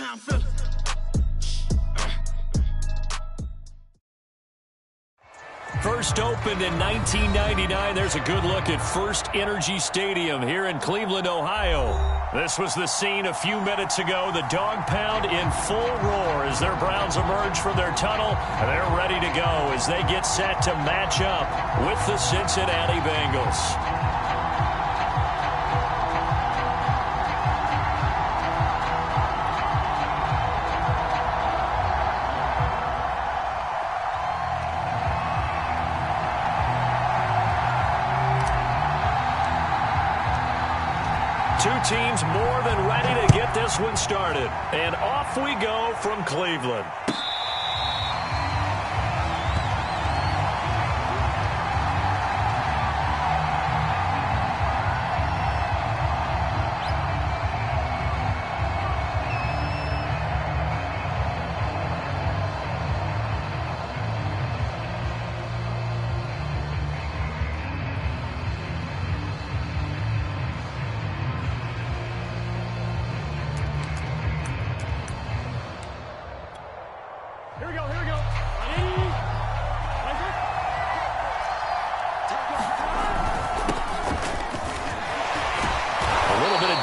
how I'm feeling. First opened in 1999. There's a good look at First Energy Stadium here in Cleveland, Ohio. This was the scene a few minutes ago. The dog pound in full roar as their Browns emerge from their tunnel. They're ready to go as they get set to match up with the Cincinnati Bengals. Two teams more than ready to get this one started. And off we go from Cleveland.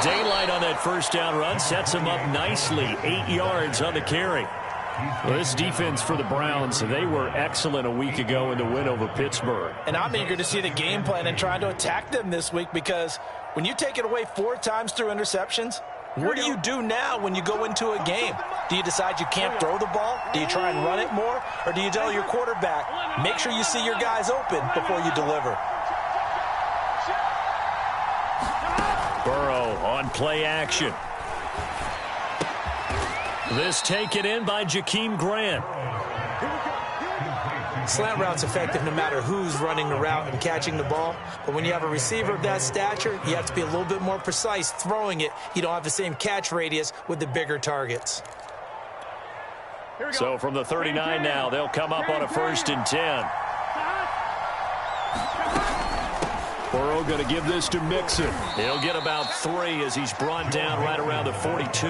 Daylight on that first down run sets him up nicely. 8 yards on the carry. Well, this defense for the Browns, they were excellent a week ago in the win over Pittsburgh. And I'm eager to see the game plan and trying to attack them this week, because when you take it away 4 times through interceptions, what do you do now when you go into a game? Do you decide you can't throw the ball? Do you try and run it more? Or do you tell your quarterback, make sure you see your guys open before you deliver? Burrow on play action. This taken in by Jakeem Grant. Slant route's effective no matter who's running the route and catching the ball. But when you have a receiver of that stature, you have to be a little bit more precise throwing it. You don't have the same catch radius with the bigger targets. So from the 39 now, they'll come up on a 1st and 10. Burrow going to give this to Mixon. He'll get about 3 as he's brought down right around the 42.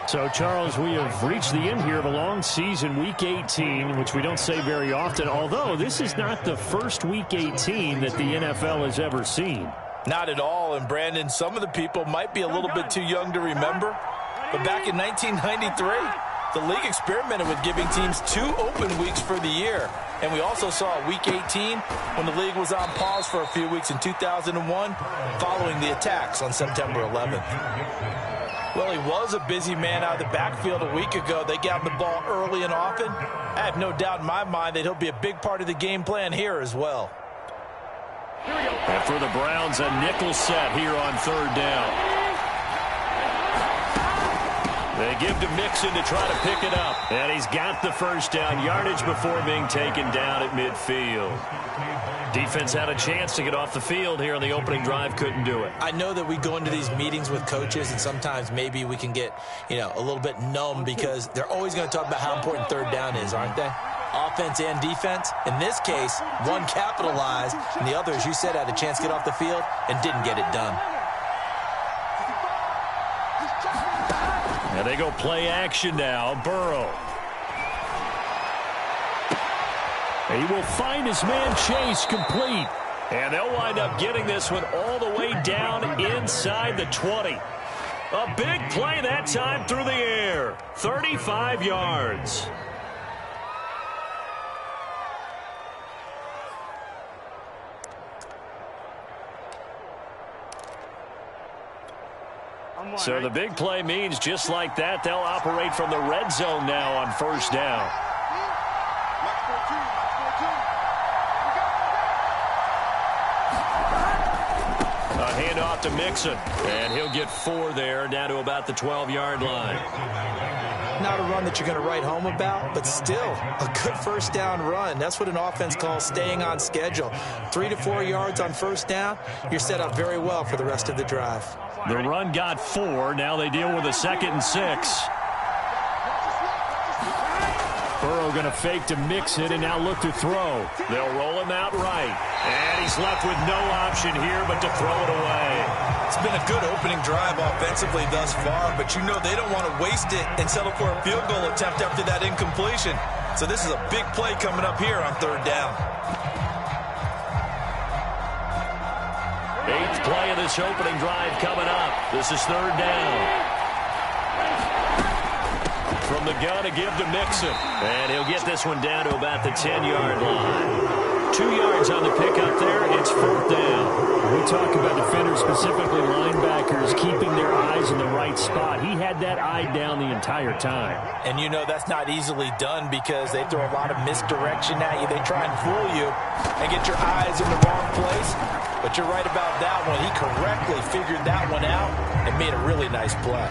So, Charles, we have reached the end here of a long season, Week 18, which we don't say very often, although this is not the first Week 18 that the NFL has ever seen. Not at all, and Brandon, some of the people might be a little bit too young to remember, but back in 1993, the league experimented with giving teams 2 open weeks for the year. And we also saw Week 18 when the league was on pause for a few weeks in 2001 following the attacks on September 11th. Well, he was a busy man out of the backfield a week ago. They got him the ball early and often. I have no doubt in my mind that he'll be a big part of the game plan here as well. And for the Browns, a nickel set here on 3rd down. They give to Mixon to try to pick it up. And he's got the 1st down, yardage before being taken down at midfield. Defense had a chance to get off the field here on the opening drive, couldn't do it. I know that we go into these meetings with coaches, and sometimes maybe we can get, a little bit numb because they're always going to talk about how important 3rd down is, aren't they? Offense and defense. In this case, one capitalized, and the other, as you said, had a chance to get off the field and didn't get it done. And they go play action now. Burrow. He will find his man Chase complete. And they'll wind up getting this one all the way down inside the 20. A big play that time through the air. 35 yards. So the big play means just like that, they'll operate from the red zone now on 1st down. A handoff to Mixon, and he'll get 4 there, down to about the 12-yard line. Not a run that you're going to write home about, but still a good 1st down run. That's what an offense calls staying on schedule. 3 to 4 yards on 1st down, you're set up very well for the rest of the drive. The run got 4. Now they deal with a 2nd and 6. Burrow going to fake to Mixon and now look to throw. They'll roll him out right. And he's left with no option here but to throw it away. It's been a good opening drive offensively thus far, but you know they don't want to waste it and settle for a field goal attempt after that incompletion. So this is a big play coming up here on 3rd down. 8th play of this opening drive coming up. This is 3rd down. From the gun to give to Mixon. And he'll get this one down to about the 10-yard line. 2 yards on the pickup there. It's 4th down. We talk about defenders, specifically linebackers, keeping their eyes in the right spot. He had that eye down the entire time. And you know that's not easily done because they throw a lot of misdirection at you. They try and fool you and get your eyes in the wrong place. But you're right about that one. He correctly figured that one out and made a really nice play.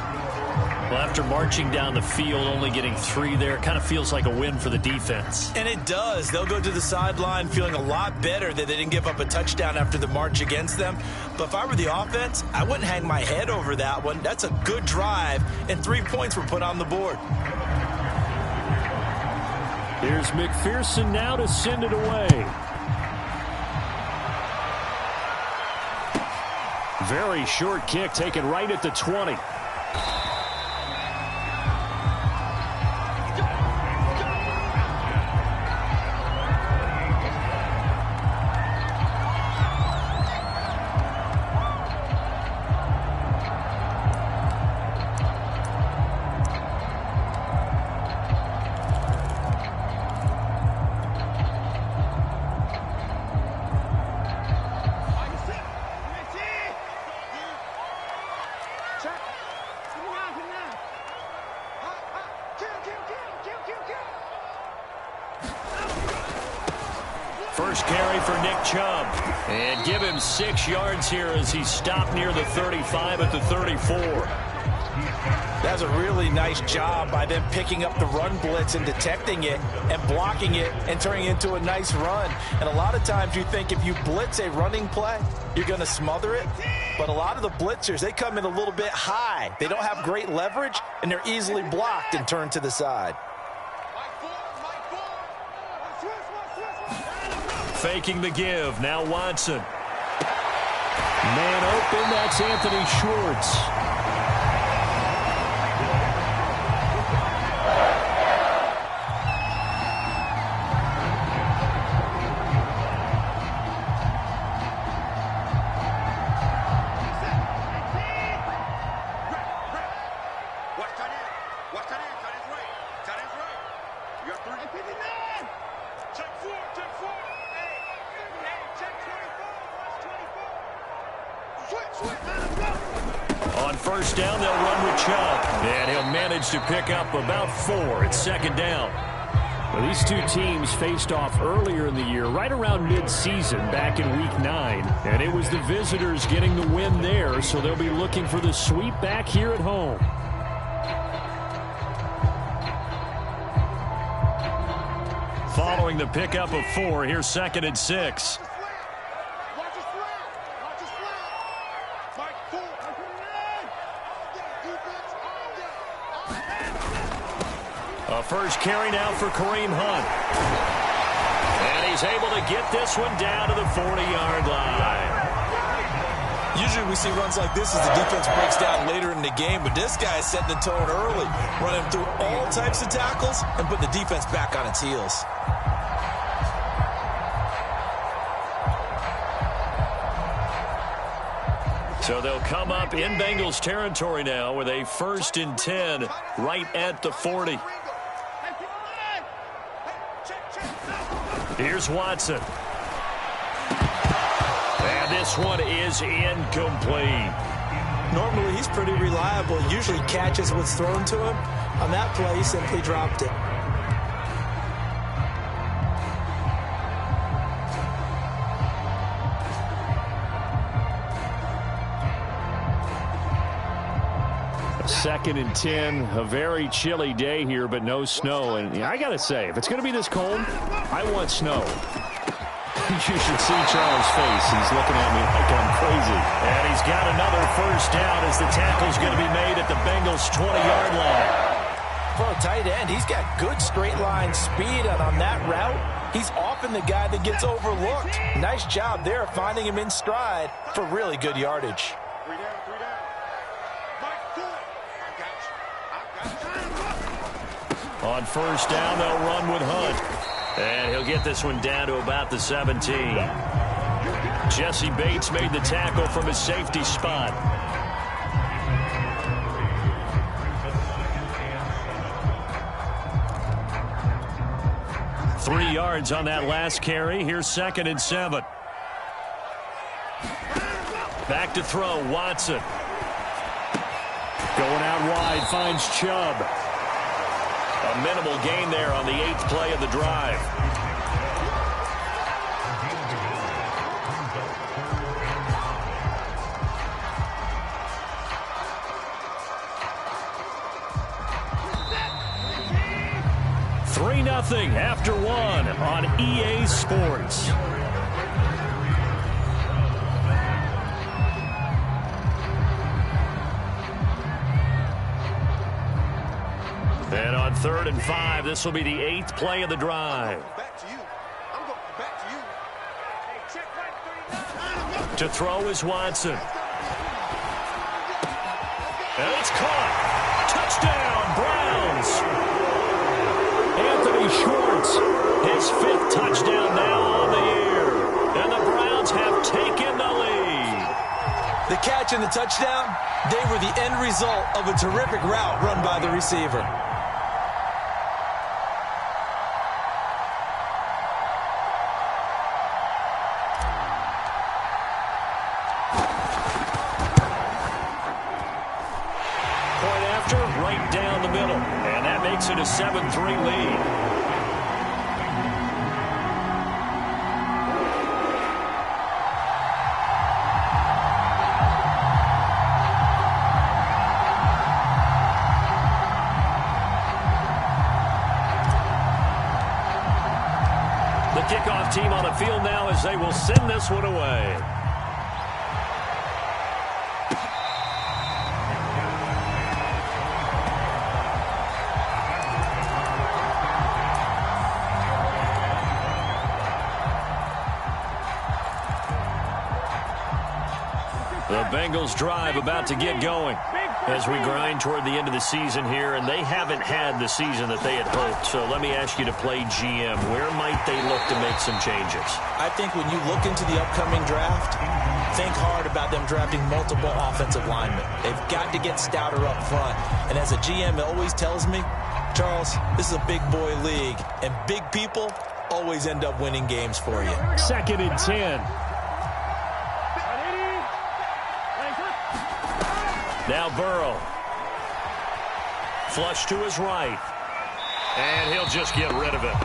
Well, after marching down the field, only getting 3 there, kind of feels like a win for the defense. And it does. They'll go to the sideline feeling a lot better that they didn't give up a touchdown after the march against them. But if I were the offense, I wouldn't hang my head over that one. That's a good drive, and 3 points were put on the board. Here's McPherson now to send it away. Very short kick taken right at the 20. First carry for Nick Chubb. And give him 6 yards here as he stopped near the 35 at the 34. That's a really nice job by them picking up the run blitz and detecting it and blocking it and turning it into a nice run. And a lot of times you think if you blitz a running play, you're going to smother it. But a lot of the blitzers, they come in a little bit high. They don't have great leverage, and they're easily blocked and turned to the side. Faking the give. Now Watson. Man open. That's Anthony Schwartz. On first down, they'll run with Chubb. And he'll manage to pick up about 4. It's 2nd down. Well, these two teams faced off earlier in the year, right around mid-season, back in Week 9. And it was the visitors getting the win there, so they'll be looking for the sweep back here at home. Following the pickup of 4, here's 2nd and 6. A first carry now for Kareem Hunt. And he's able to get this one down to the 40-yard line. Usually we see runs like this as the defense breaks down later in the game, but this guy is setting the tone early, running through all types of tackles and putting the defense back on its heels. So they'll come up in Bengals territory now with a 1st and 10 right at the 40. Here's Watson. And this one is incomplete. Normally he's pretty reliable. Usually catches what's thrown to him. On that play, he simply dropped it. Second and 10, a very chilly day here, but no snow. And I got to say, if it's going to be this cold, I want snow. You should see Charles' face. He's looking at me like I'm crazy. And he's got another first down as the tackle's going to be made at the Bengals' 20-yard line. For a tight end, he's got good straight line speed, and on that route, he's often the guy that gets overlooked. Nice job there finding him in stride for really good yardage. On first down, they'll run with Hunt. And he'll get this one down to about the 17. Jesse Bates made the tackle from his safety spot. Three yards on that last carry. Here's 2nd and 7. Back to throw, Watson. Going out wide, finds Chubb. A minimal gain there on the 8th play of the drive. Nothing after one on EA Sports. And on 3rd and 5, this will be the 8th play of the drive. To throw is Watson. And it's caught. Touchdown, Browns. Anthony Schwartz, his 5th touchdown now on the year. And the Browns have taken the lead. The catch and the touchdown, they were the end result of a terrific route run by the receiver. Point after, right down the middle. And that makes it a 7-3 lead. The kickoff team on the field now as they will send this one away. The Bengals drive about to get going as we grind toward the end of the season here, and they haven't had the season that they had hoped. So let me ask you to play GM. Where might they look to make some changes? I think when you look into the upcoming draft, think hard about them drafting multiple offensive linemen. They've got to get stouter up front. And as a GM, it always tells me, Charles, this is a big boy league, and big people always end up winning games for you. 2nd and 10. Now Burrow. Flush to his right. And he'll just get rid of it.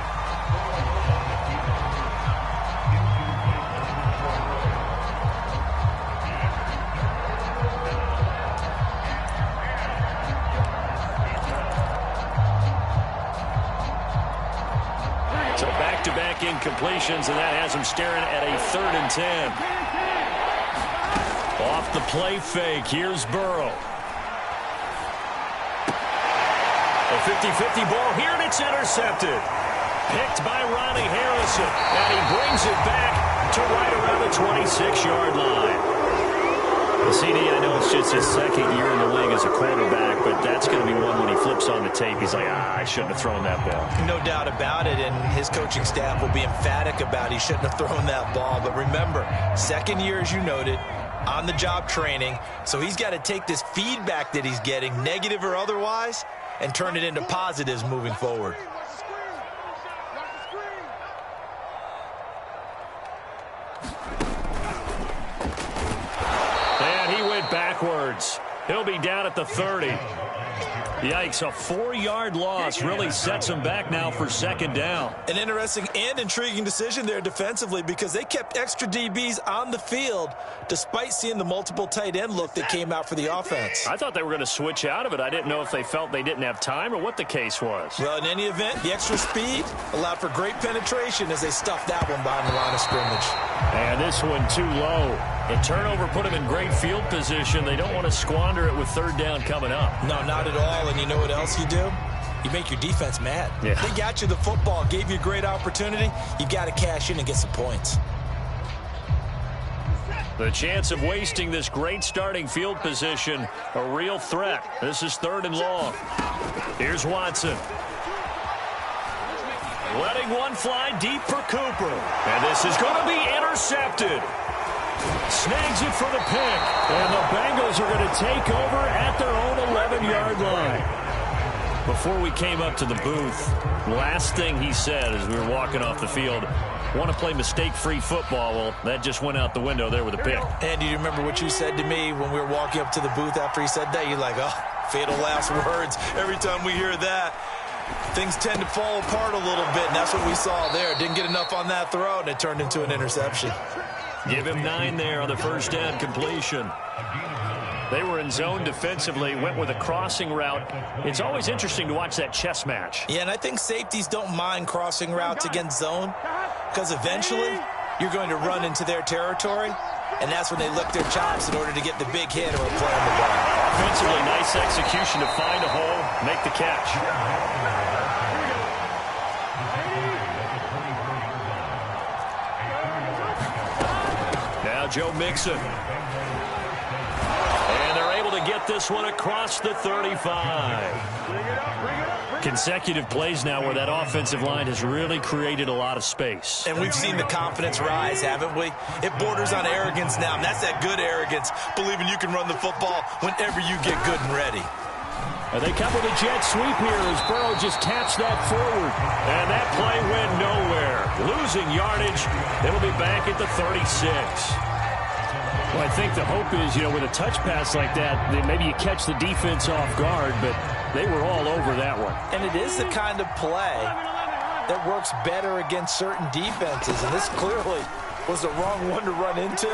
So back-to-back incompletions, and that has him staring at a 3rd and 10. Off the play fake, here's Burrow. A 50-50 ball here, and it's intercepted. Picked by Ronnie Harrison, and he brings it back to right around the 26-yard line. Well, CD, I know it's just his 2nd year in the league as a quarterback, but that's going to be one when he flips on the tape. He's like, I shouldn't have thrown that ball. No doubt about it, and his coaching staff will be emphatic about he shouldn't have thrown that ball. But remember, 2nd year, as you noted, on-the-job training, so he's got to take this feedback that he's getting, negative or otherwise, and turn it into positives moving forward. And he went backwards. He'll be down at the 30. Yikes, a 4-yard loss really sets him back now for 2nd down. An interesting and intriguing decision there defensively because they kept extra DBs on the field despite seeing the multiple tight end look that came out for the offense. I thought they were going to switch out of it. I didn't know if they felt they didn't have time or what the case was. Well, in any event, the extra speed allowed for great penetration as they stuffed that one behind the line of scrimmage. And this one too low. The turnover put them in great field position. They don't want to squander it with 3rd down coming up. No, not at all. And you know what else you do? You make your defense mad. Yeah. They got you the football, gave you a great opportunity. You got to cash in and get some points. The chance of wasting this great starting field position, a real threat. This is 3rd and long. Here's Watson. Letting one fly deep for Cooper. And this is going to be intercepted. Snags it for the pick. And the Bengals are going to take over at their own 11-yard line. Before we came up to the booth, last thing he said as we were walking off the field, want to play mistake-free football. Well, that just went out the window there with a pick. And do you remember what you said to me when we were walking up to the booth after he said that? You're like, oh, fatal last words. Every time we hear that, things tend to fall apart a little bit, and that's what we saw there. Didn't get enough on that throw, and it turned into an interception. Give him 9 there on the first down completion. They were in zone defensively, went with a crossing route. It's always interesting to watch that chess match. Yeah, and I think safeties don't mind crossing routes against zone because eventually you're going to run into their territory, and that's when they lick their chops in order to get the big hit or a play on the ball. Offensively, nice execution to find a hole, make the catch. Now Joe Mixon. And they're able to get this one across the 35. Consecutive plays now where that offensive line has really created a lot of space. And we've seen the confidence rise, haven't we? It borders on arrogance now, and that's that good arrogance, believing you can run the football whenever you get good and ready. And they come with a jet sweep here as Burrow just taps that forward. And that play went nowhere. Losing yardage. It'll be back at the 36. Well, I think the hope is, with a touch pass like that, maybe you catch the defense off guard, but they were all over that one. And it is the kind of play that works better against certain defenses, and this clearly was the wrong one to run into.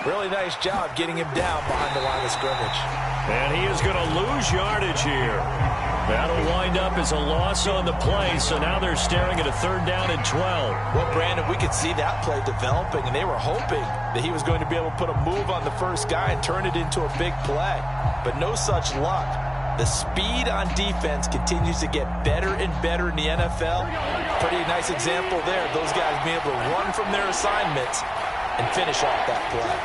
Really nice job getting him down behind the line of scrimmage. And he is going to lose yardage here. That'll wind up as a loss on the play, so now they're staring at a 3rd down and 12. Well, Brandon, we could see that play developing, and they were hoping that he was going to be able to put a move on the first guy and turn it into a big play. But no such luck. The speed on defense continues to get better and better in the NFL. Pretty nice example there of those guys being able to run from their assignments and finish off that play.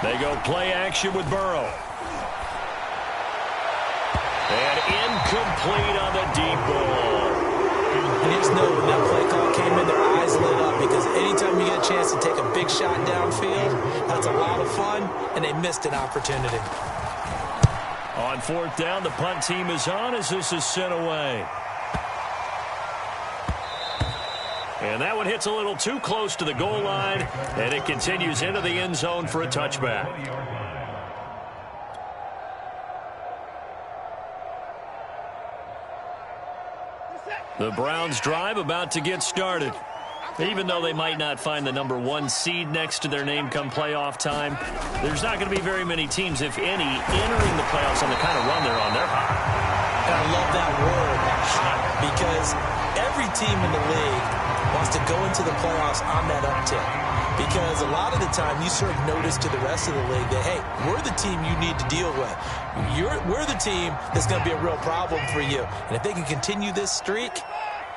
They go play action with Burrow. And incomplete on the deep ball. And you just know when that play call came in, their eyes lit up, because anytime you get a chance to take a big shot downfield, that's a lot of fun, and they missed an opportunity. On 4th down, the punt team is on as this is sent away. And that one hits a little too close to the goal line, and it continues into the end zone for a touchback. The Browns drive about to get started. Even though they might not find the number 1 seed next to their name come playoff time, there's not going to be very many teams, if any, entering the playoffs on the kind of run they're on. They're hot. I love that word, hot, because every team in the league wants to go into the playoffs on that uptick. Because a lot of the time you serve notice to the rest of the league that, hey, we're the team you need to deal with. We're the team that's going to be a real problem for you. And if they can continue this streak,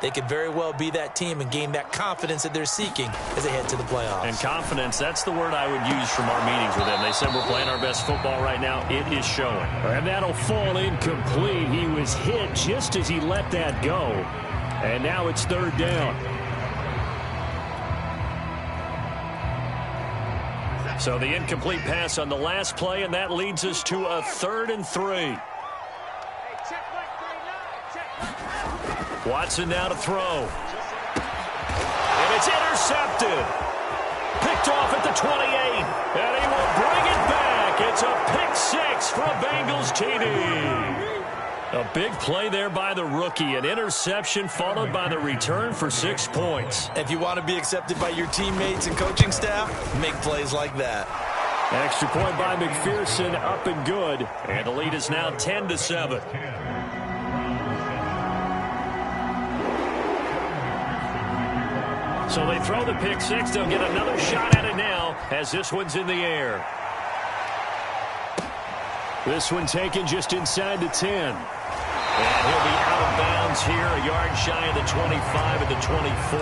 they could very well be that team and gain that confidence that they're seeking as they head to the playoffs. And confidence, that's the word I would use from our meetings with them. They said we're playing our best football right now. It is showing. And that'll fall incomplete. He was hit just as he let that go. And now it's 3rd down. So the incomplete pass on the last play, and that leads us to a 3rd and 3. Watson now to throw. And it's intercepted. Picked off at the 28. And he will bring it back. It's a pick 6 for a Bengals TD. A big play there by the rookie. An interception followed by the return for 6 points. If you want to be accepted by your teammates and coaching staff, make plays like that. Extra point by McPherson, up and good. And the lead is now 10-7. So they throw the pick 6. They'll get another shot at it now as this one's in the air. This one taken just inside the 10. And he'll be out of bounds here, a yard shy of the 25 at the 24.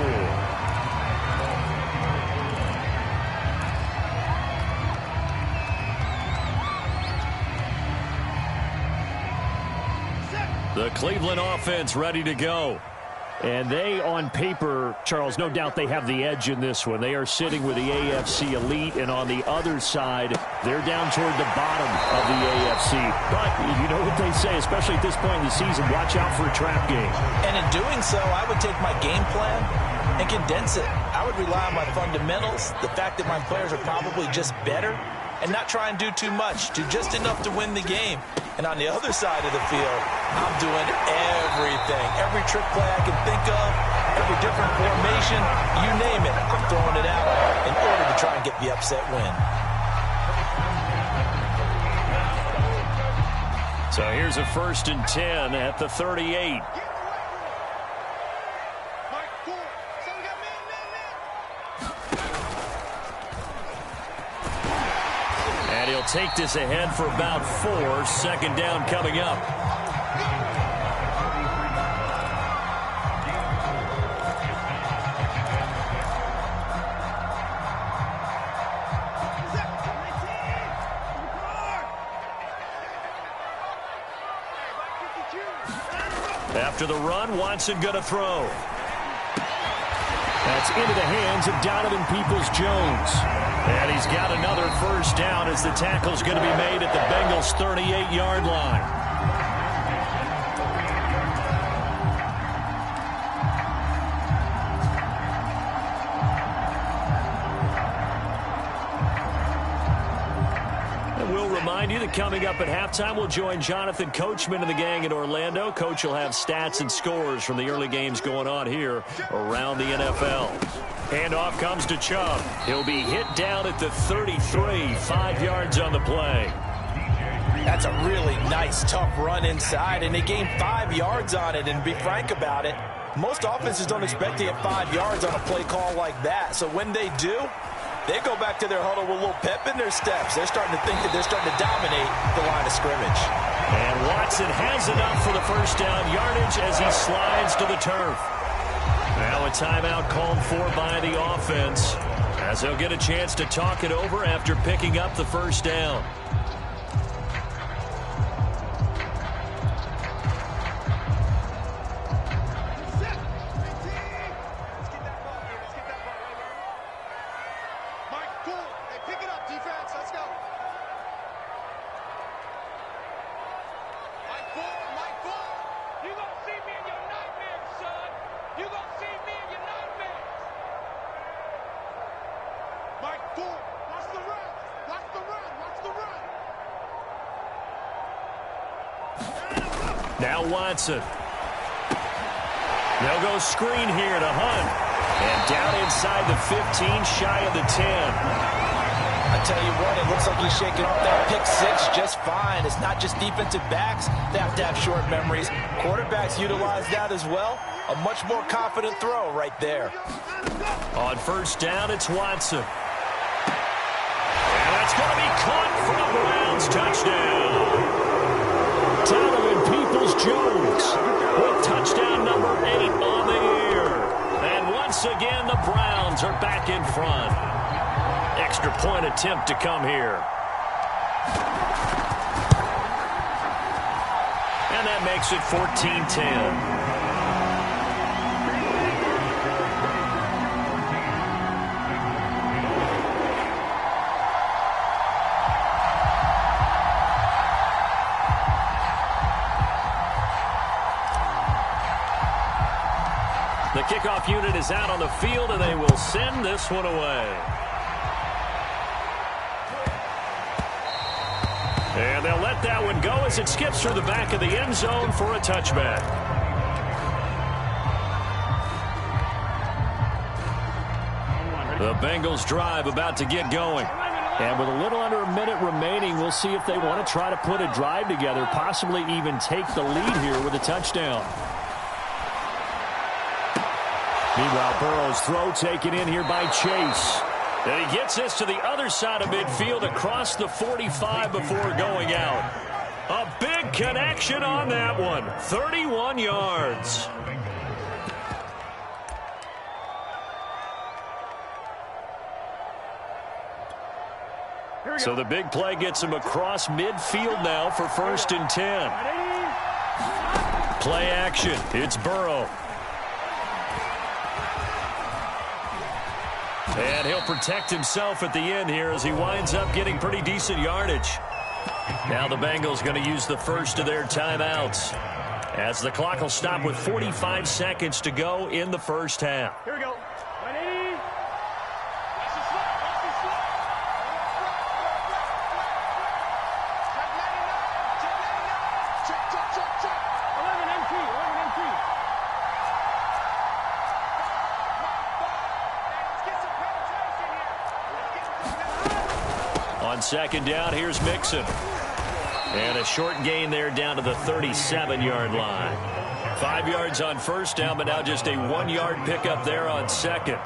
The Cleveland offense ready to go. And they, on paper, Charles, no doubt they have the edge in this one. They are sitting with the AFC elite, and on the other side, they're down toward the bottom of the AFC. But you know what they say, especially at this point in the season, watch out for a trap game. And in doing so, I would take my game plan and condense it. I would rely on my fundamentals, the fact that my players are probably just better, and not try and do too much, do just enough to win the game. And on the other side of the field, I'm doing everything. Every trick play I can think of, every different formation, you name it, I'm throwing it out in order to try and get the upset win. So here's a 1st and 10 at the 38. And he'll take this ahead for about 4. 2nd down coming up. After the run, Watson going to throw. That's into the hands of Donovan Peoples-Jones. And he's got another 1st down as the tackle's going to be made at the Bengals' 38-yard line. Remind you that coming up at halftime, we'll join Jonathan Coachman and the gang in Orlando. Coach will have stats and scores from the early games going on here around the NFL. Handoff comes to Chubb. He'll be hit down at the 33, 5 yards on the play. That's a really nice, tough run inside, and they gained 5 yards on it. And to be frank about it, most offenses don't expect to get 5 yards on a play call like that. So when they do, they go back to their huddle with a little pep in their steps. They're starting to think that they're starting to dominate the line of scrimmage. And Watson has enough for the 1st down yardage as he slides to the turf. Now a timeout called for by the offense as they'll get a chance to talk it over after picking up the 1st down. Now Watson. They'll go screen here to Hunt. And down inside the 15, shy of the 10. I tell you what, it looks like he's shaking off that pick 6 just fine. It's not just defensive backs. They have to have short memories. Quarterbacks utilize that as well. A much more confident throw right there. On 1st down, it's Watson. And that's going to be caught for a Browns touchdown. Donovan Peoples-Jones with touchdown number 8 on the year. And once again, the Browns are back in front. Extra point attempt to come here. And that makes it 14-10. The kickoff unit is out on the field, and they will send this one away. And they'll let that one go as it skips through the back of the end zone for a touchback. The Bengals drive about to get going. And with a little under a minute remaining, we'll see if they want to try to put a drive together, possibly even take the lead here with a touchdown. Meanwhile, Burrow's throw taken in here by Chase. And he gets this to the other side of midfield across the 45 before going out. A big connection on that one. 31 yards. So the big play gets him across midfield now for 1st and 10. Play action. It's Burrow. And he'll protect himself at the end here as he winds up getting pretty decent yardage. Now the Bengals going to use the first of their timeouts, as the clock will stop with 45 seconds to go in the first half. Here we go. 180. Check. 11 MT. On second down, here's Mixon. And a short gain there down to the 37-yard line. 5 yards on first down, but now just a 1-yard pickup there on second.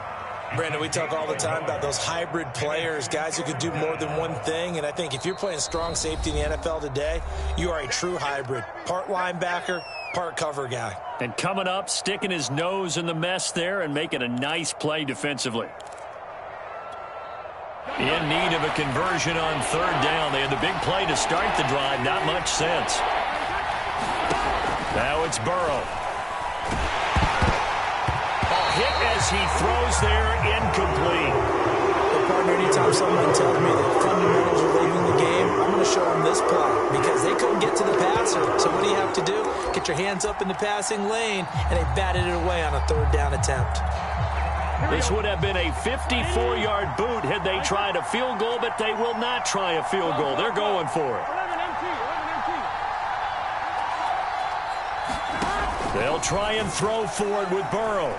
Brandon, we talk all the time about those hybrid players, guys who could do more than one thing. And I think if you're playing strong safety in the NFL today, you are a true hybrid. Part linebacker, part cover guy. And coming up, sticking his nose in the mess there and making a nice play defensively. In need of a conversion on third down. They had the big play to start the drive. Not much sense. Now it's Burrow. Hit as he throws there, incomplete. Hey, partner, anytime someone tells me that fundamentals are leaving the game, I'm going to show them this play because they couldn't get to the passer. So what do you have to do? Get your hands up in the passing lane, and they batted it away on a third down attempt. This would have been a 54-yard boot had they tried a field goal, but they will not try a field goal. They're going for it. 11 MT. They'll try and throw for it with Burrow.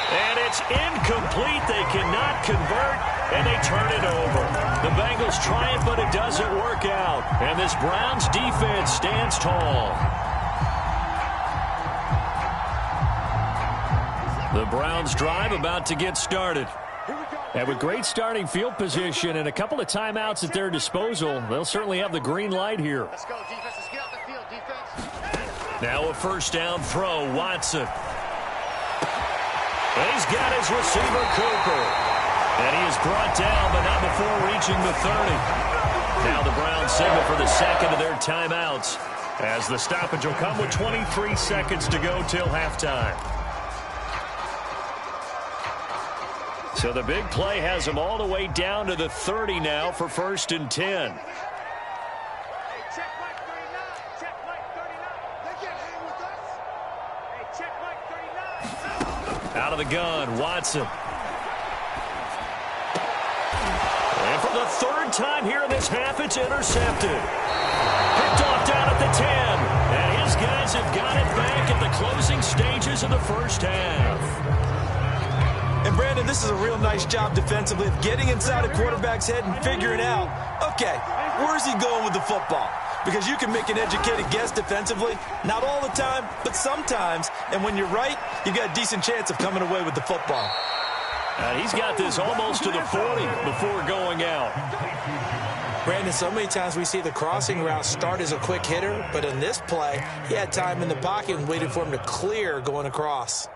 And it's incomplete. They cannot convert, and they turn it over. The Bengals try it, but it doesn't work out. And this Browns defense stands tall. The Browns drive about to get started. And with great starting field position and a couple of timeouts at their disposal, they'll certainly have the green light here. Let's go, defense. Let's get out the field, defense. Now a first down throw, Watson. And he's got his receiver, Cooper. And he is brought down, but not before reaching the 30. Now the Browns signal for the second of their timeouts, as the stoppage will come with 23 seconds to go till halftime. So the big play has them all the way down to the 30 now for 1st and 10. Hey, check Mike 39. Check Mike 39. They can't hang with us. Hey, check Mike 39. Out of the gun, Watson. And for the third time here in this half, it's intercepted. Picked off down at the 10. And his guys have got it back at the closing stages of the first half. And, Brandon, this is a real nice job defensively of getting inside a quarterback's head and figuring out, okay, where's he going with the football? Because you can make an educated guess defensively, not all the time, but sometimes. And when you're right, you've got a decent chance of coming away with the football. And he's got this almost to the 40 before going out. Brandon, so many times we see the crossing route start as a quick hitter, but in this play, he had time in the pocket and waited for him to clear going across.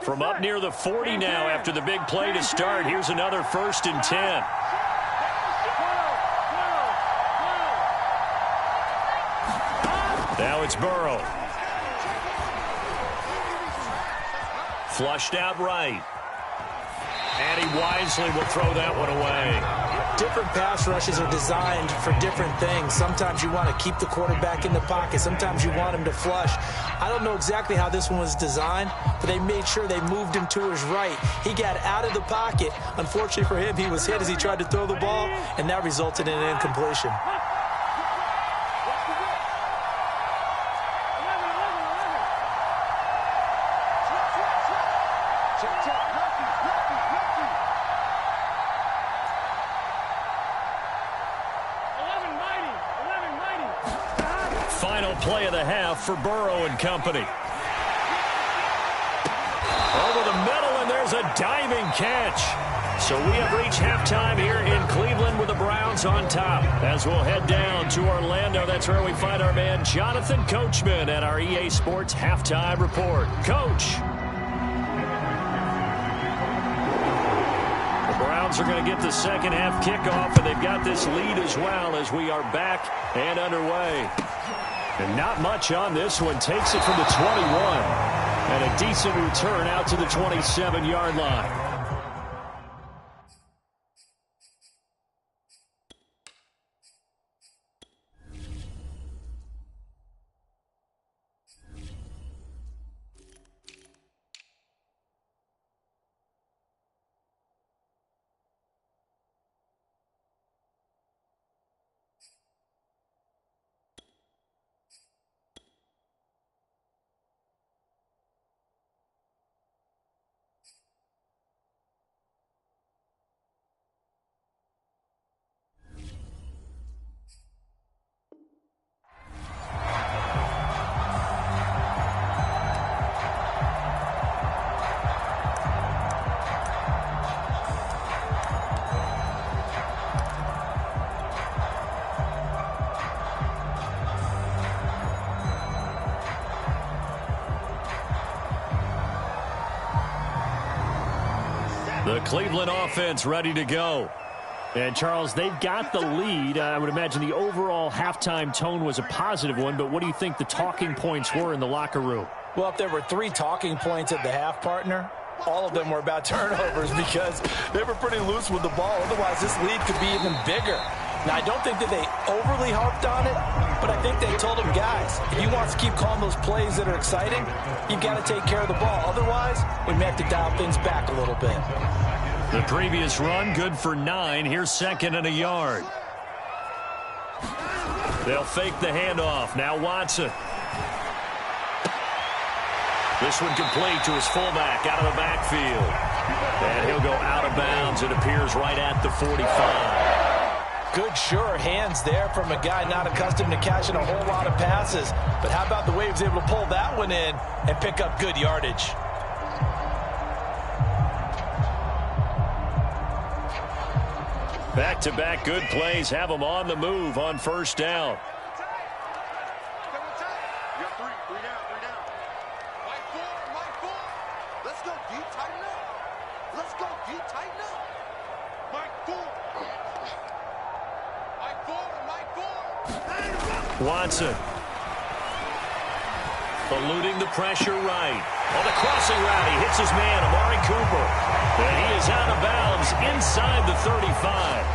From up near the 40 now after the big play to start, here's another 1st and 10. Now it's Burrow. Flushed out right. And he wisely will throw that one away. Different pass rushes are designed for different things. Sometimes you want to keep the quarterback in the pocket. Sometimes you want him to flush. I don't know exactly how this one was designed, but they made sure they moved him to his right. He got out of the pocket. Unfortunately for him, he was hit as he tried to throw the ball, and that resulted in an incompletion. Final play of the half for Burrow and company. Over the middle, and there's a diving catch. So we have reached halftime here in Cleveland with the Browns on top. As we'll head down to Orlando, that's where we find our man Jonathan Coachman at our EA Sports Halftime Report. Coach. Browns are going to get the second half kickoff, and they've got this lead as well as we are back and underway. And not much on this one. Takes it from the 21. And a decent return out to the 27-yard line. The Cleveland offense ready to go. And, Charles, they've got the lead. I would imagine the overall halftime tone was a positive one, but what do you think the talking points were in the locker room? Well, if there were 3 talking points at the half, partner, all of them were about turnovers because they were pretty loose with the ball. Otherwise, this lead could be even bigger. Now, I don't think that they overly harped on it, but I think they told them, guys, if you want to keep calling those plays that are exciting, you've got to take care of the ball. Otherwise, we may have to dial things back a little bit. The previous run, good for 9. Here's second and a yard. They'll fake the handoff. Now Watson. This one complete to his fullback out of the backfield. And he'll go out of bounds. It appears right at the 45. Good, sure hands there from a guy not accustomed to catching a whole lot of passes. But how about the way he was able to pull that one in and pick up good yardage? Back-to-back good plays have them on the move on first down. Let's go deep, tighten up. Let's go deep, tighten up. Watson. Eluding the pressure right. On the crossing route, he hits his man, Amari Cooper. And he is out of bounds inside the 35.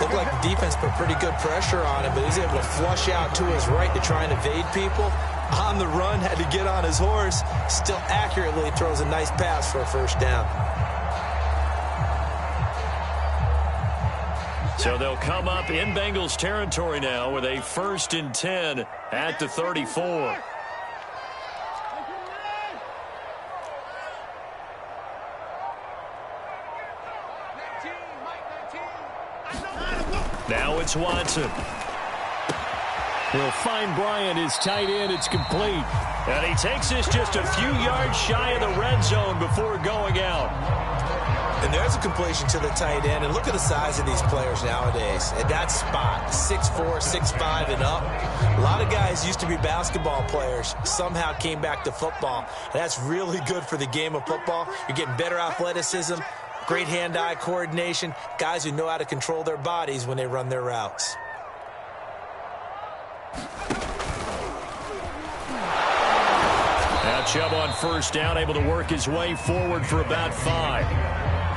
Looked like the defense put pretty good pressure on him, but he's able to flush out to his right to try and evade people. On the run, had to get on his horse. Still accurately throws a nice pass for a first down. So they'll come up in Bengals territory now with a 1st and 10 at the 34. Now it's Watson. He'll find Bryant, his tight end. It's complete. And he takes this just a few yards shy of the red zone before going out. And there's a completion to the tight end. And look at the size of these players nowadays. At that spot, 6'4", 6'5", and up. A lot of guys used to be basketball players. Somehow came back to football. And that's really good for the game of football. You're getting better athleticism, great hand-eye coordination, guys who know how to control their bodies when they run their routes. Now Chubb on first down, able to work his way forward for about 5.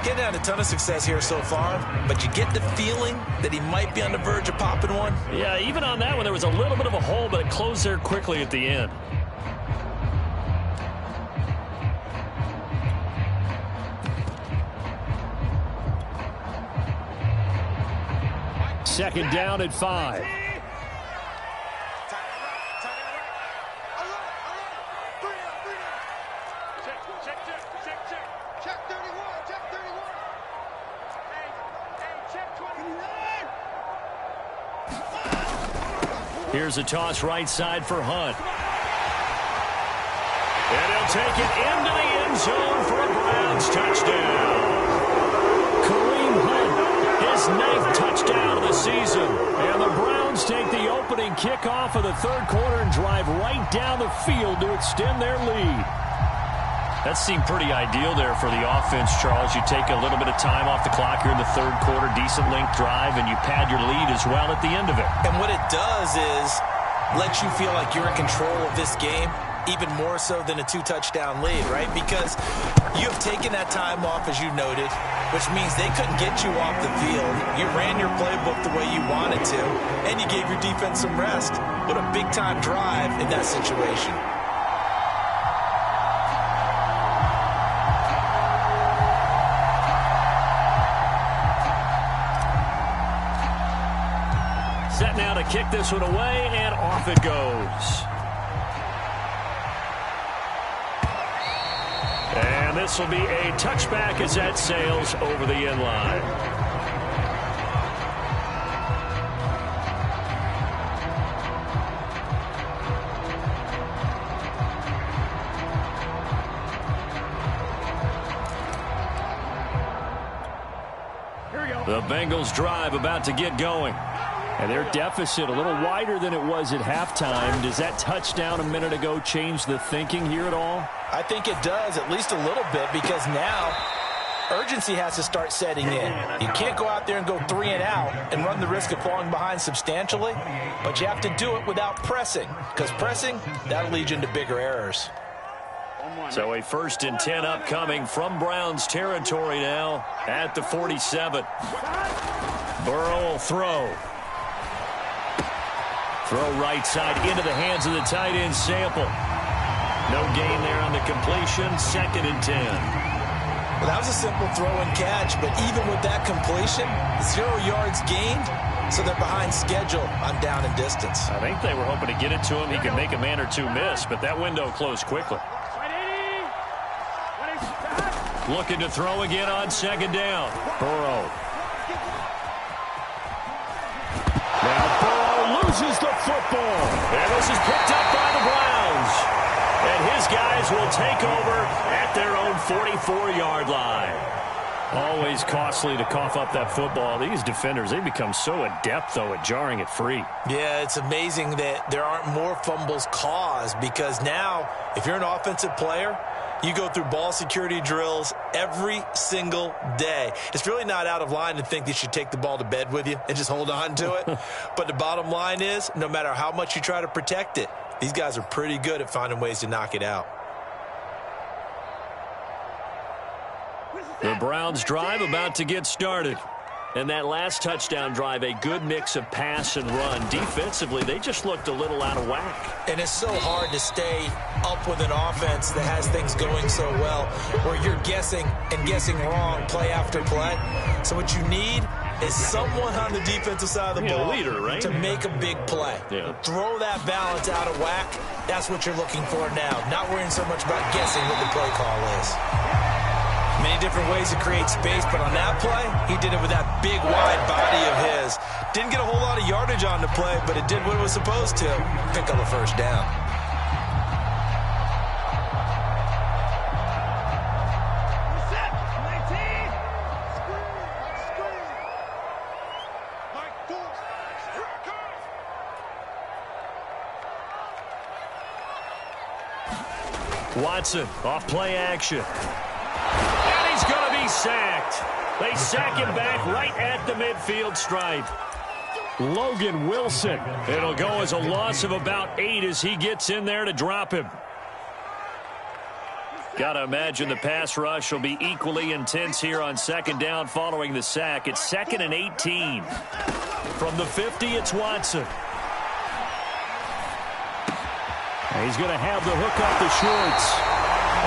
Getting had a ton of success here so far, but you get the feeling that he might be on the verge of popping one. Yeah, even on that one, there was a little bit of a hole, but it closed there quickly at the end. Second down at 5. Here's a toss right side for Hunt. And he'll take it into the end zone for a Browns touchdown. Kareem Hunt, his 9th touchdown of the season. And the Browns take the opening kickoff of the third quarter and drive right down the field to extend their lead. That seemed pretty ideal there for the offense, Charles. You take a little bit of time off the clock here in the third quarter, decent length drive, and you pad your lead as well at the end of it. And what it does is let you feel like you're in control of this game, even more so than a 2-touchdown lead, right? Because you have taken that time off, as you noted, which means they couldn't get you off the field. You ran your playbook the way you wanted to, and you gave your defense some rest. What a big-time drive in that situation. Set now to kick this one away, and off it goes. And this will be a touchback as that sails over the end line. Here we go. The Bengals drive about to get going. And their deficit a little wider than it was at halftime. Does that touchdown a minute ago change the thinking here at all? I think it does, at least a little bit, because now urgency has to start setting in. You can't go out there and go 3 and out and run the risk of falling behind substantially, but you have to do it without pressing, because pressing, that'll lead you into bigger errors. So a 1st and 10 upcoming from Browns territory now at the 47. Burrow will throw. Throw right side into the hands of the tight end, Sample. No gain there on the completion. 2nd and 10. Well, that was a simple throw and catch, but even with that completion, 0 yards gained, so they're behind schedule on down and distance. I think they were hoping to get it to him. He could make a man or two miss, but that window closed quickly. Looking to throw again on 2nd down. Burrow. Now Burrow loses the football. And this is picked up by the Browns. And his guys will take over at their own 44-yard line. Always costly to cough up that football. These defenders, they become so adept, though, at jarring it free. Yeah, it's amazing that there aren't more fumbles caused, because now, if you're an offensive player, you go through ball security drills every single day. It's really not out of line to think that you should take the ball to bed with you and just hold on to it. But the bottom line is, no matter how much you try to protect it, these guys are pretty good at finding ways to knock it out. The Browns drive about to get started. And that last touchdown drive, a good mix of pass and run. Defensively, they just looked a little out of whack. And it's so hard to stay up with an offense that has things going so well, where you're guessing and guessing wrong play after play. So what you need is someone on the defensive side of the ball leader, right? to make a big play. Yeah. Throw that balance out of whack. That's what you're looking for now. Not worrying so much about guessing what the play call is. Many different ways to create space, but on that play, he did it with that big, wide body of his. Didn't get a whole lot of yardage on the play, but it did what it was supposed to. Pick up a 1st down. Watson off play action. And he's going to be sacked. They sack him back right at the midfield stripe. Logan Wilson. It'll go as a loss of about 8 as he gets in there to drop him. Got to imagine the pass rush will be equally intense here on 2nd down following the sack. It's 2nd and 18. From the 50, it's Watson. He's going to have the hook up the shorts.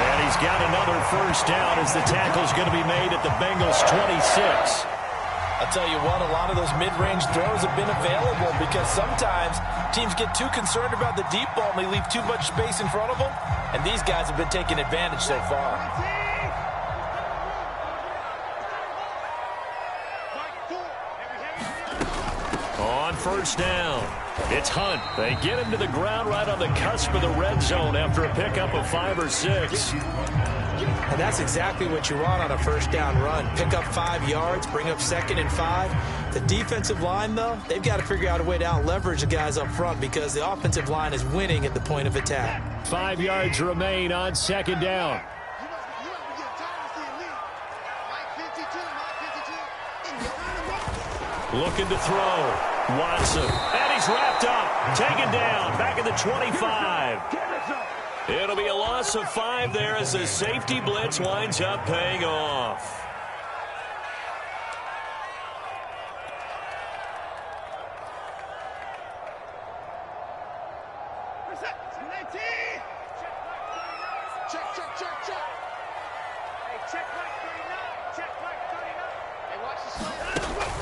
And he's got another 1st down as the tackle's going to be made at the Bengals 26. I'll tell you what, a lot of those mid-range throws have been available, because sometimes teams get too concerned about the deep ball and they leave too much space in front of them. And these guys have been taking advantage so far. On 1st down, it's Hunt. They get him to the ground right on the cusp of the red zone after a pickup of 5 or 6. And that's exactly what you want on a 1st down run. Pick up 5 yards, bring up 2nd and 5. The defensive line, though, they've got to figure out a way to out-leverage the guys up front, because the offensive line is winning at the point of attack. 5 yards remain on 2nd down. Looking to throw. Watson. And he's wrapped up. Taken down. Back at the 25. It'll be a loss of 5 there as the safety blitz winds up paying off.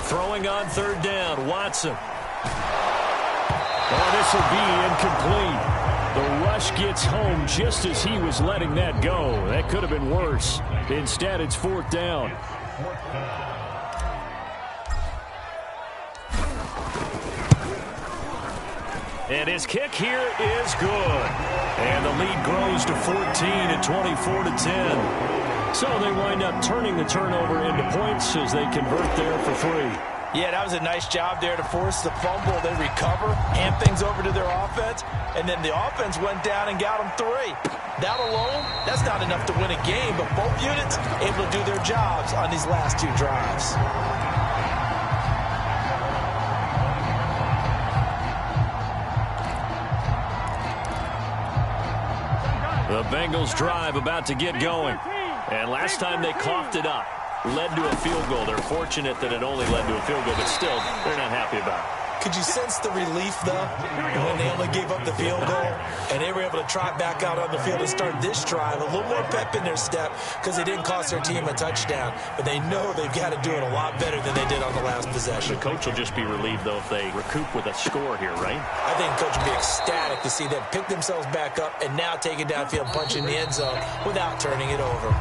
Throwing on 3rd down, Watson. Oh, this will be incomplete. The rush gets home just as he was letting that go. That could have been worse. Instead, it's 4th down. And his kick here is good. And the lead grows to 14 at 24-10. So they wind up turning the turnover into points as they convert there for 3. Yeah, that was a nice job there to force the fumble. They recover, hand things over to their offense, and then the offense went down and got them 3. That alone, that's not enough to win a game, but both units able to do their jobs on these last 2 drives. The Bengals drive about to get going. And last time they coughed it up, led to a field goal. They're fortunate that it only led to a field goal, but still, they're not happy about it. Could you sense the relief, though, when they only gave up the field goal and they were able to trot back out on the field and start this drive? A little more pep in their step because they didn't cost their team a touchdown, but they know they've got to do it a lot better than they did on the last possession. The coach will just be relieved, though, if they recoup with a score here, right? I think the coach will be ecstatic to see them pick themselves back up and now take it downfield, punch in the end zone without turning it over.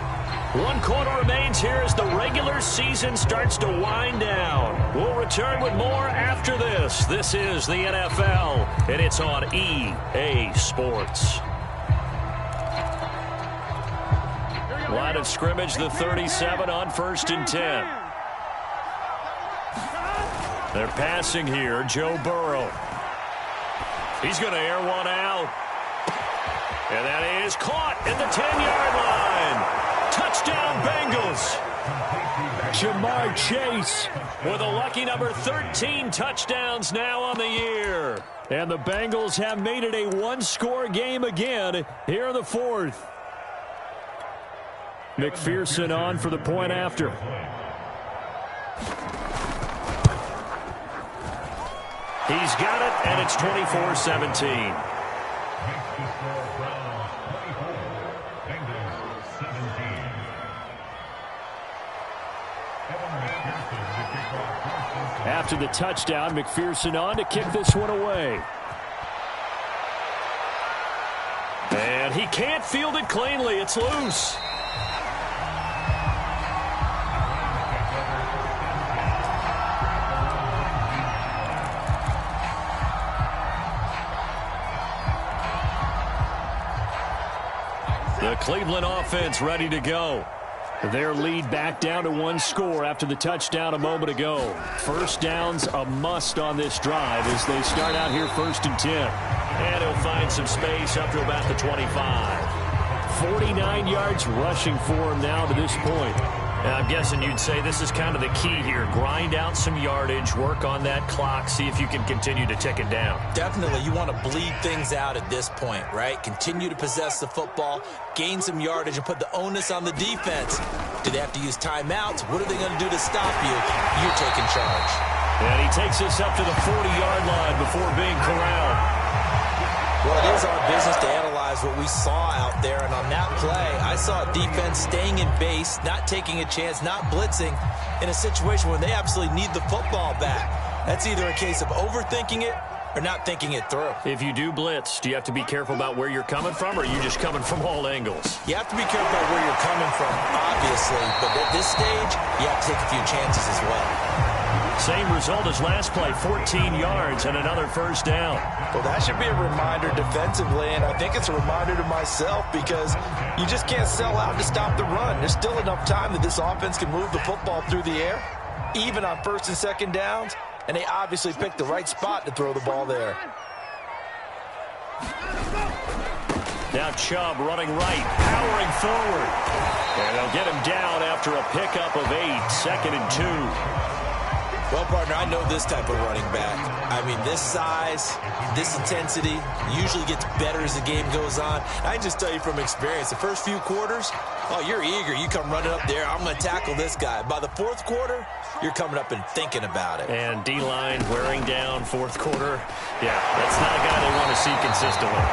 1 quarter remains here as the regular season starts to wind down. We'll return with more after this. This is the NFL, and it's on EA Sports. Line of scrimmage, the 37 on 1st and 10. They're passing here, Joe Burrow. He's going to air one out. And that is caught at the 10-yard line. Touchdown, Bengals. Jamar Chase with a lucky number 13 touchdowns now on the year. And the Bengals have made it a 1-score game again here in the 4th. McPherson on for the point after. He's got it, and it's 24-17. After the touchdown, McPherson on to kick this one away. And he can't field it cleanly. It's loose. The Cleveland offense ready to go. Their lead back down to 1 score after the touchdown a moment ago. First down's a must on this drive as they start out here 1st and 10. And he'll find some space up to about the 25. 49 yards rushing for him now to this point. And I'm guessing you'd say this is kind of the key here. Grind out some yardage, work on that clock, see if you can continue to tick it down. Definitely. You want to bleed things out at this point, right? Continue to possess the football, gain some yardage, and put the onus on the defense. Do they have to use timeouts? What are they going to do to stop you? You're taking charge. And he takes us up to the 40-yard line before being corralled. Well, it is our business to analyze what we saw out there, and on that play, I saw a defense staying in base, not taking a chance, not blitzing, in a situation where they absolutely need the football back. That's either a case of overthinking it or not thinking it through. If you do blitz, do you have to be careful about where you're coming from, or are you just coming from all angles? You have to be careful about where you're coming from, obviously, but at this stage, you have to take a few chances as well. Same result as last play, 14 yards and another first down. Well, that should be a reminder defensively, and I think it's a reminder to myself because you just can't sell out to stop the run. There's still enough time that this offense can move the football through the air, even on 1st and 2nd downs, and they obviously picked the right spot to throw the ball there. Now Chubb running right, powering forward. And they'll get him down after a pickup of 8, 2nd and 2. Well, partner, I know this type of running back. I mean, this size, this intensity usually gets better as the game goes on. I can just tell you from experience, the first few quarters, oh, you're eager. You come running up there, I'm going to tackle this guy. By the fourth quarter, you're coming up and thinking about it. And D-line wearing down fourth quarter. Yeah, that's not a guy they want to see consistently.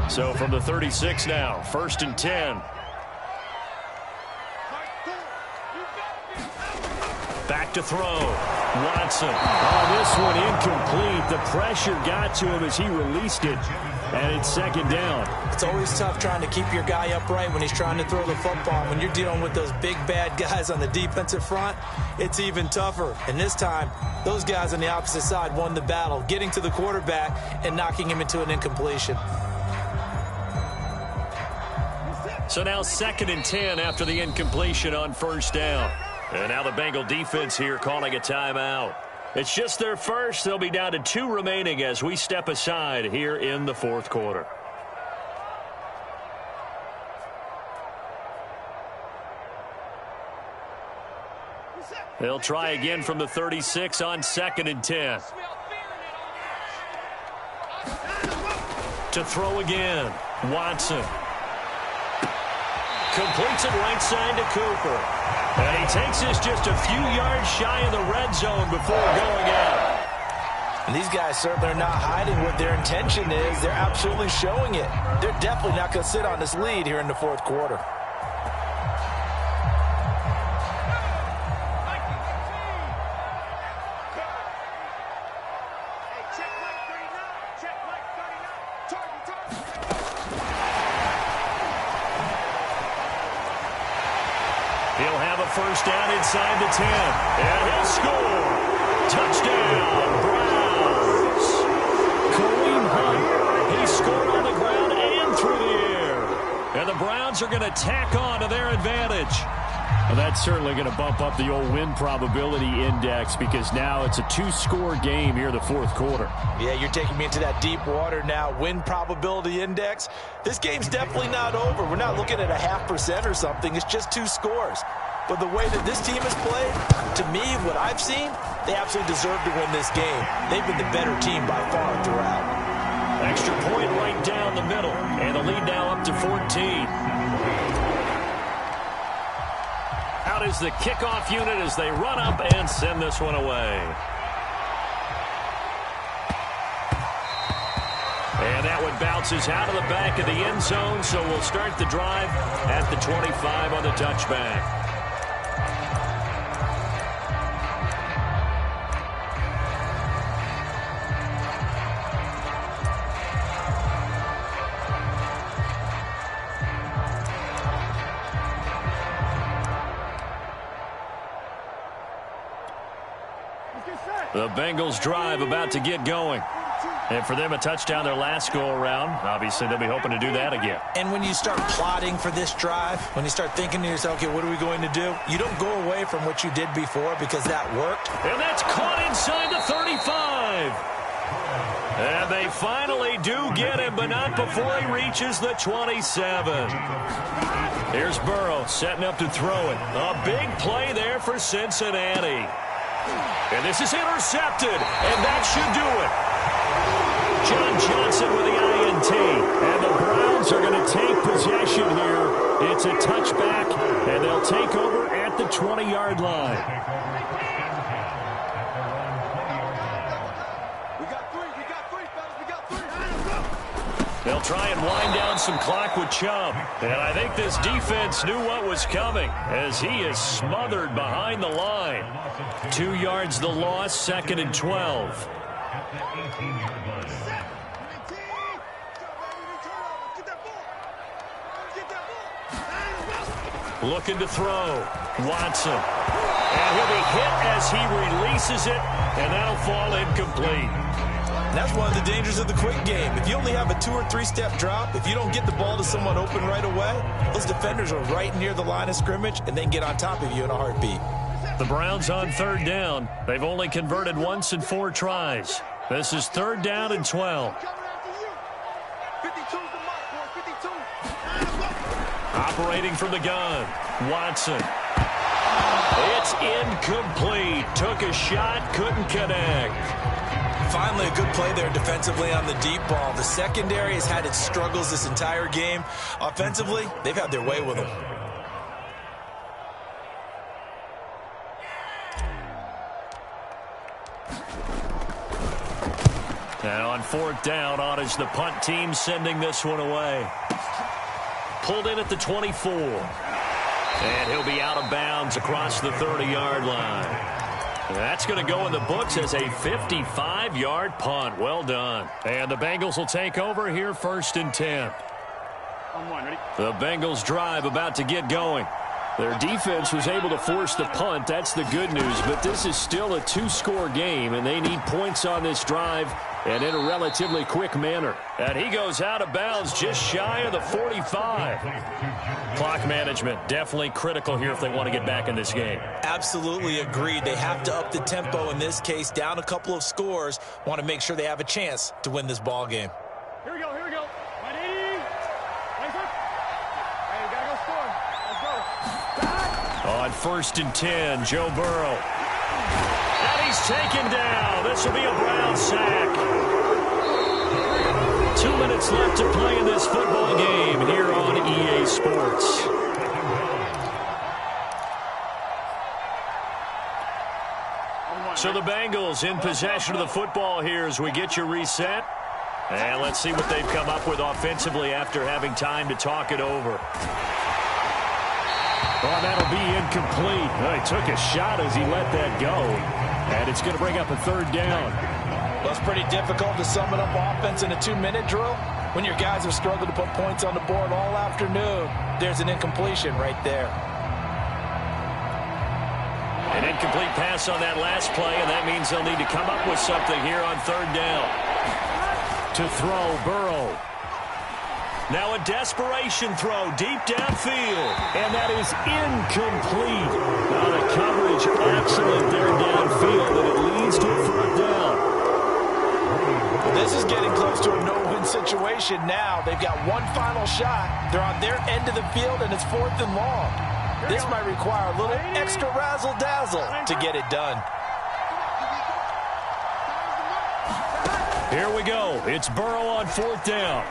So from the 36 now, 1st and 10. Back to throw. Watson. Oh, this one incomplete. The pressure got to him as he released it. And it's 2nd down. It's always tough trying to keep your guy upright when he's trying to throw the football. When you're dealing with those big, bad guys on the defensive front, it's even tougher. And this time, those guys on the opposite side won the battle, getting to the quarterback and knocking him into an incompletion. So now 2nd and 10 after the incompletion on 1st down. And now the Bengal defense here calling a timeout. It's just their first. They'll be down to 2 remaining as we step aside here in the 4th quarter. They'll try again from the 36 on 2nd and 10. To throw again. Watson. Completes it right side to Cooper. And he takes this just a few yards shy of the red zone before going out. And these guys certainly are not hiding what their intention is. They're absolutely showing it. They're definitely not going to sit on this lead here in the 4th quarter. He'll have a 1st down inside the 10. And he'll score. Touchdown, Browns. Kareem Hunt, he scored on the ground and through the air. And the Browns are going to tack on to their advantage. Well, that's certainly going to bump up the old win probability index because now it's a 2-score game here in the 4th quarter. Yeah, you're taking me into that deep water now. Win probability index. This game's definitely not over. We're not looking at a 0.5% or something. It's just 2 scores. But the way that this team has played, to me, what I've seen, they absolutely deserve to win this game. They've been the better team by far throughout. Extra point right down the middle. And the lead now up to 14. Out is the kickoff unit as they run up and send this one away. And that one bounces out of the back of the end zone, so we'll start the drive at the 25 on the touchback. The Bengals drive about to get going. And for them, a touchdown their last go-around. Obviously, they'll be hoping to do that again. And when you start plotting for this drive, when you start thinking to yourself, okay, what are we going to do? You don't go away from what you did before because that worked. And that's caught inside the 35. And they finally do get him, but not before he reaches the 27. Here's Burrow setting up to throw it. A big play there for Cincinnati. And this is intercepted, and that should do it. John Johnson with the INT, and the Browns are going to take possession here. It's a touchback, and they'll take over at the 20-yard line. They'll try and wind down some clock with Chubb. And I think this defense knew what was coming as he is smothered behind the line. 2 yards the loss, 2nd and 12. Looking to throw. Watson. And he'll be hit as he releases it, and that'll fall incomplete. That's one of the dangers of the quick game. If you only have a 2- or 3-step drop, if you don't get the ball to someone open right away, those defenders are right near the line of scrimmage and they can get on top of you in a heartbeat. The Browns on 3rd down. They've only converted once in 4 tries. This is 3rd down and 12. Operating from the gun, Watson. It's incomplete. Took a shot, couldn't connect. Finally, a good play there defensively on the deep ball. The secondary has had its struggles this entire game. Offensively, they've had their way with them. Now on 4th down, on is the punt team sending this one away. Pulled in at the 24. And he'll be out of bounds across the 30-yard line. That's going to go in the books as a 55-yard punt. Well done. And the Bengals will take over here 1st and 10. The Bengals drive about to get going. Their defense was able to force the punt. That's the good news. But this is still a 2-score game, and they need points on this drive and in a relatively quick manner. And he goes out of bounds just shy of the 45. Clock management definitely critical here if they want to get back in this game. Absolutely agreed. They have to up the tempo in this case, down a couple of scores. Want to make sure they have a chance to win this ball game. Here we go, here we go. Ready? Nice one. Hey, you gotta go score. Let's go. On 1st and 10, Joe Burrow. And he's taken down. This will be a Brown sack. 2 minutes left to play in this football game here on EA Sports. So the Bengals in possession of the football here as we get you reset. And let's see what they've come up with offensively after having time to talk it over. Oh, that'll be incomplete. Oh, he took a shot as he let that go. And it's going to bring up a 3rd down. Well, it's pretty difficult to sum it up offense in a 2-minute drill. When your guys have struggled to put points on the board all afternoon, there's an incompletion right there. An incomplete pass on that last play, and that means they'll need to come up with something here on 3rd down. To throw, Burrow. Now a desperation throw deep downfield. And that is incomplete. Now the coverage excellent there downfield, and it leads to a 4th down. Well, this is getting close to a no-win situation now. They've got one final shot. They're on their end of the field, and it's 4th and long. This might require a little extra razzle-dazzle to get it done. Here we go. It's Burrow on 4th down.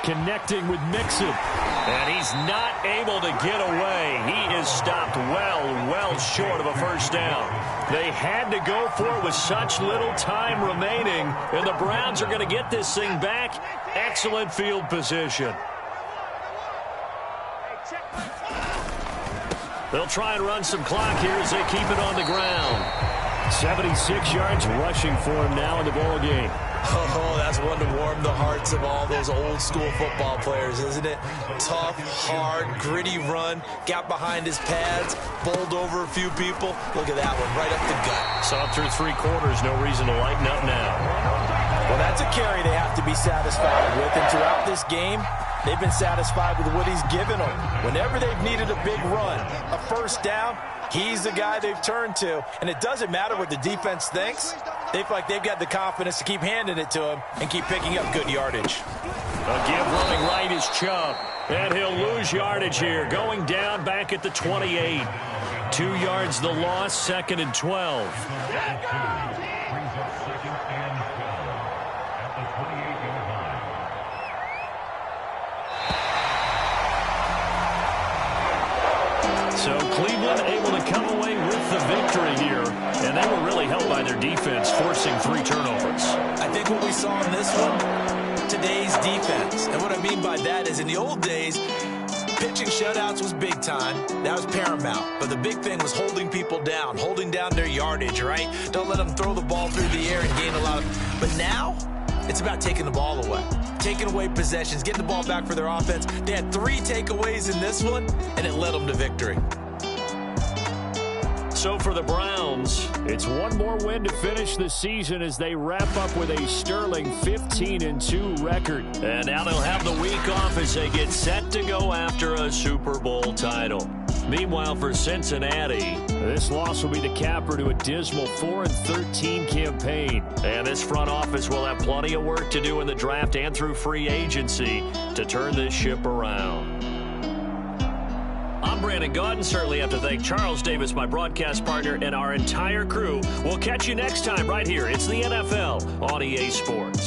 Connecting with Mixon. And he's not able to get away. He is stopped well short of a 1st down. They had to go for it with such little time remaining. And the Browns are going to get this thing back. Excellent field position. They'll try and run some clock here as they keep it on the ground. 76 yards rushing for him now in the ball game. Oh, that's one to warm the hearts of all those old-school football players, isn't it? Tough, hard, gritty run. Got behind his pads, bowled over a few people. Look at that one, right up the gut. Saw through 3 quarters, no reason to lighten up now. Well, that's a carry they have to be satisfied with, and throughout this game, they've been satisfied with what he's given them. Whenever they've needed a big run, a 1st down, he's the guy they've turned to. And it doesn't matter what the defense thinks. They feel like they've got the confidence to keep handing it to him and keep picking up good yardage. A give running right is Chubb. And he'll lose yardage here. Going down back at the 28. 2 yards the loss, 2nd and 12. So Cleveland able to come away with the victory here. And they were really helped by their defense, forcing 3 turnovers. I think what we saw in this one, today's defense. And what I mean by that is in the old days, pitching shutouts was big time. That was paramount. But the big thing was holding people down, holding down their yardage, right? Don't let them throw the ball through the air and gain a lot of... But now, it's about taking the ball away. Taking away possessions, getting the ball back for their offense. They had 3 takeaways in this one, and it led them to victory. So for the Browns, it's one more win to finish the season as they wrap up with a sterling 15-2 record. And now they'll have the week off as they get set to go after a Super Bowl title. Meanwhile, for Cincinnati, this loss will be the capper to a dismal 4-13 campaign. And this front office will have plenty of work to do in the draft and through free agency to turn this ship around. I'm Brandon Gaudin. Certainly have to thank Charles Davis, my broadcast partner, and our entire crew. We'll catch you next time right here. It's the NFL on EA Sports.